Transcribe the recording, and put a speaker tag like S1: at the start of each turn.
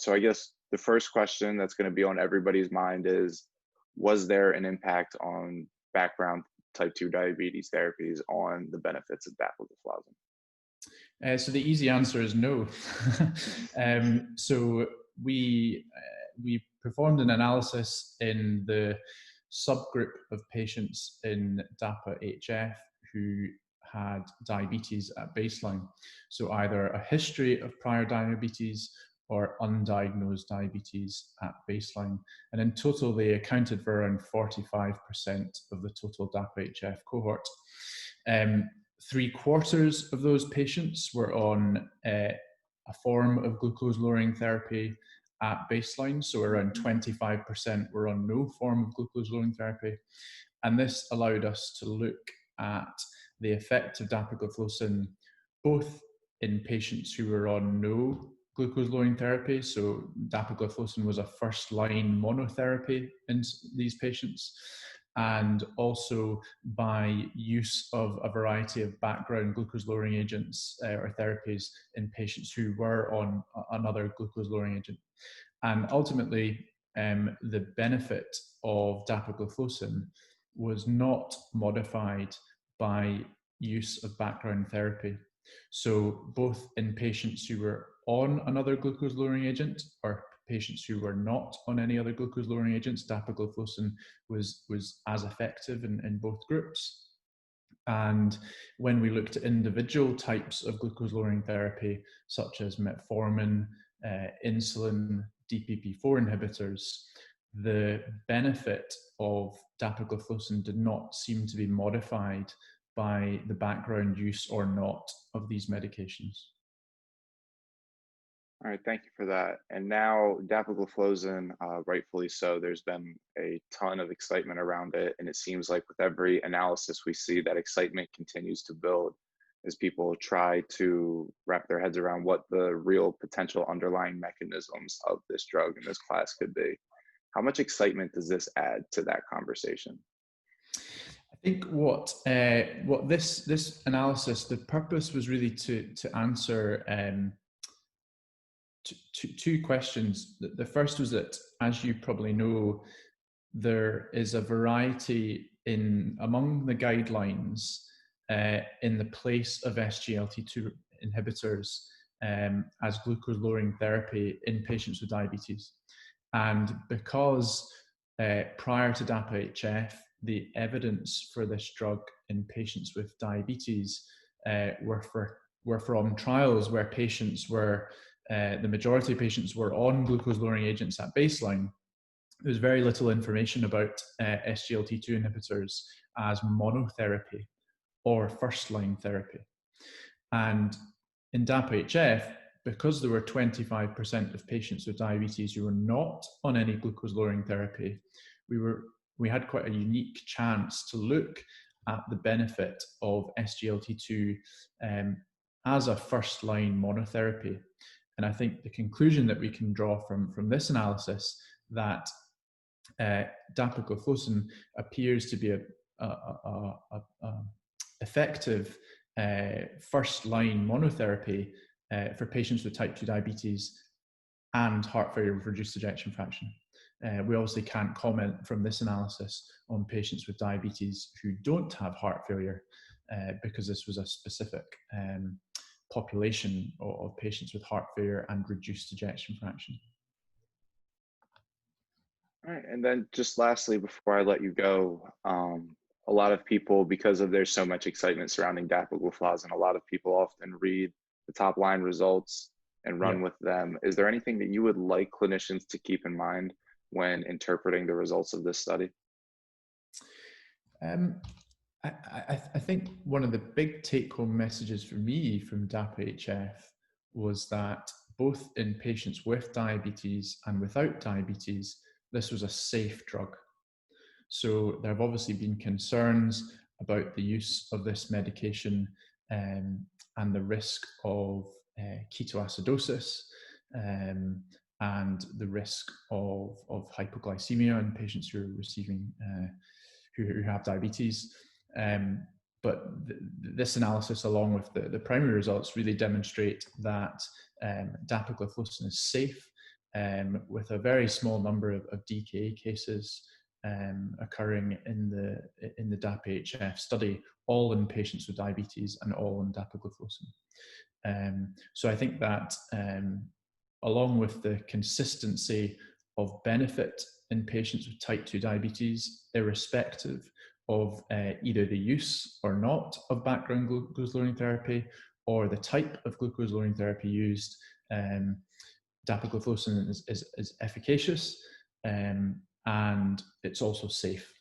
S1: So I guess the first question that's going to be on everybody's mind is, was there an impact on background type 2 diabetes therapies on the benefits of dapagliflozin?
S2: So the easy answer is no. So we performed an analysis in the subgroup of patients in DAPA-HF who had diabetes at baseline. So either a history of prior diabetes or undiagnosed diabetes at baseline. And in total, they accounted for around 45% of the total DAPA-HF cohort. 3/4 of those patients were on a form of glucose lowering therapy at baseline, so around 25% were on no form of glucose lowering therapy. And this allowed us to look at the effect of dapagliflozin both in patients who were on no glucose lowering therapy. So dapagliflozin was a first line monotherapy in these patients, and also by use of a variety of background glucose lowering agents or therapies in patients who were on another glucose lowering agent. And ultimately, the benefit of dapagliflozin was not modified by use of background therapy. So both in patients who were on another glucose lowering agent or patients who were not on any other glucose lowering agents, dapagliflozin was as effective in both groups. And when we looked at individual types of glucose lowering therapy, such as metformin, insulin, DPP-4 inhibitors, the benefit of dapagliflozin did not seem to be modified by the background use or not of these medications.
S1: All right, thank you for that. And now dapagliflozin, rightfully so, there's been a ton of excitement around it. And it seems like with every analysis we see, that excitement continues to build as people try to wrap their heads around what the real potential underlying mechanisms of this drug and this class could be. How much excitement does this add to that conversation?
S2: I think what this analysis, the purpose was really to answer two questions. The first was that, as you probably know, there is a variety among the guidelines in the place of SGLT2 inhibitors as glucose lowering therapy in patients with diabetes. And because prior to DAPA-HF, the evidence for this drug in patients with diabetes were from trials where patients were, the majority of patients were on glucose lowering agents at baseline. There's very little information about SGLT2 inhibitors as monotherapy or first-line therapy. And in DAPA-HF, because there were 25% of patients with diabetes who were not on any glucose-lowering therapy, we had quite a unique chance to look at the benefit of SGLT2 as a first-line monotherapy. And I think the conclusion that we can draw from this analysis that dapagliflozin appears to be a effective first-line monotherapy for patients with type 2 diabetes and heart failure with reduced ejection fraction. We obviously can't comment from this analysis on patients with diabetes who don't have heart failure because this was a specific population of patients with heart failure and reduced ejection fraction.
S1: All right, and then just lastly, before I let you go, a lot of people, because there's so much excitement surrounding dapagliflozin, a lot of people often read the top line results and run with them. Is there anything that you would like clinicians to keep in mind when interpreting the results of this study?
S2: I think one of the big take-home messages for me from DAPA-HF was that both in patients with diabetes and without diabetes, this was a safe drug. So there have obviously been concerns about the use of this medication and the risk of ketoacidosis and the risk of hypoglycemia in patients who are receiving who have diabetes. But this analysis, along with the primary results, really demonstrate that dapagliflozin is safe with a very small number of DKA cases occurring in the DAPA-HF study, all in patients with diabetes and all on dapagliflozin. So I think that along with the consistency of benefit in patients with type 2 diabetes, irrespective of either the use or not of background glucose-lowering therapy or the type of glucose-lowering therapy used, dapagliflozin is efficacious, and it's also safe.